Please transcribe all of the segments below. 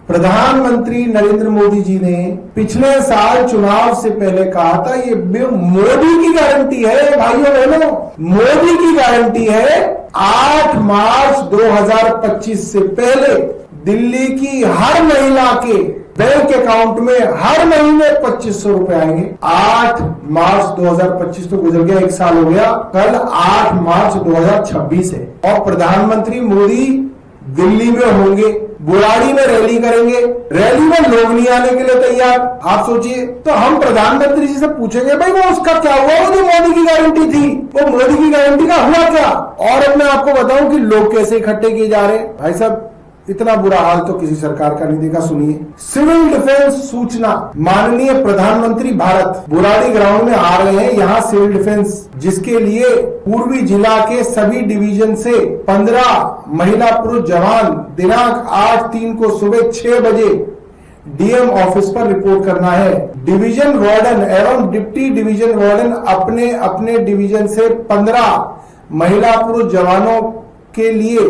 प्रधानमंत्री नरेंद्र मोदी जी ने पिछले साल चुनाव से पहले कहा था ये मोदी की गारंटी है भाइयों बहनों, मोदी की गारंटी है। 8 मार्च 2025 से पहले दिल्ली की हर महिला के बैंक अकाउंट में हर महीने 2500 रुपए आएंगे। 8 मार्च 2025 तो गुजर गया, 1 साल हो गया, कल 8 मार्च 2026 है और प्रधानमंत्री मोदी दिल्ली में होंगे, बुराड़ी में रैली करेंगे, रैली में लोग नहीं आने के लिए तैयार। आप सोचिए, तो हम प्रधानमंत्री जी से पूछेंगे भाई वो उसका क्या हुआ, वो जो मोदी की गारंटी थी, वो मोदी की गारंटी का हुआ क्या? और अब मैं आपको बताऊं कि लोग कैसे इकट्ठे किए जा रहे हैं। भाई साहब इतना बुरा हाल तो किसी सरकार का नहीं देखा। सुनिए, सिविल डिफेंस सूचना, माननीय प्रधानमंत्री भारत बुराड़ी ग्राउंड में आ रहे हैं। यहाँ सिविल डिफेंस जिसके लिए पूर्वी जिला के सभी डिवीजन से 15 महिला पुरुष जवान दिनांक 8/3 को सुबह 6 बजे डीएम ऑफिस पर रिपोर्ट करना है। डिवीजन वार्डन एवं डिप्टी डिवीजन वार्डन अपने अपने डिवीजन से 15 महिला पुरुष जवानों के लिए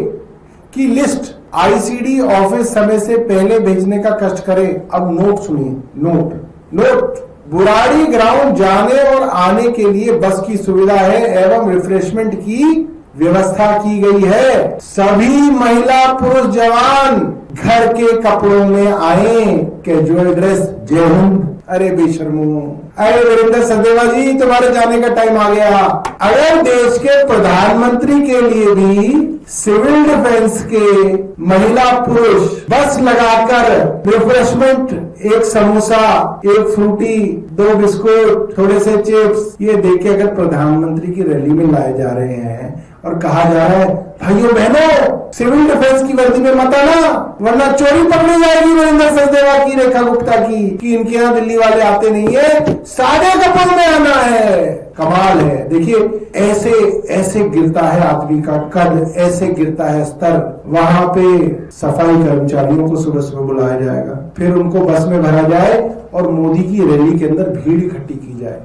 की लिस्ट आईसीडी ऑफिस समय से पहले भेजने का कष्ट करें। अब नोट सुनिए, नोट बुराड़ी ग्राउंड जाने और आने के लिए बस की सुविधा है एवं रिफ्रेशमेंट की व्यवस्था की गई है। सभी महिला पुरुष जवान घर के कपड़ों में आए, कैजुअल ड्रेस। जय हिंद। अरे बेशर्मो, अरे वीरेंद्र सचदेवा जी तुम्हारे जाने का टाइम आ गया। अगर देश के प्रधानमंत्री के लिए भी सिविल डिफेंस के महिला पुरुष बस लगाकर रिफ्रेशमेंट, एक समोसा, एक फ्रूटी, 2 बिस्कुट, थोड़े से चिप्स, ये देख के अगर प्रधानमंत्री की रैली में लाए जा रहे हैं और कहा जा रहा है भाइयों बहनों सिविल डिफेंस की वर्दी में मत आना वरना चोरी पकड़ी जाएगी वीरेंद्र सचदेवा की, रेखा गुप्ता की, कि इनके यहाँ दिल्ली वाले आते नहीं है, सादे कपड़ों में आना है। कमाल है। देखिए ऐसे ऐसे गिरता है आदमी का कद, ऐसे गिरता है स्तर। वहां पे सफाई कर्मचारियों को सुबह सुबह बुलाया जाएगा, फिर उनको बस में भरा जाए और मोदी की रैली के अंदर भीड़ इकट्ठी की जाए।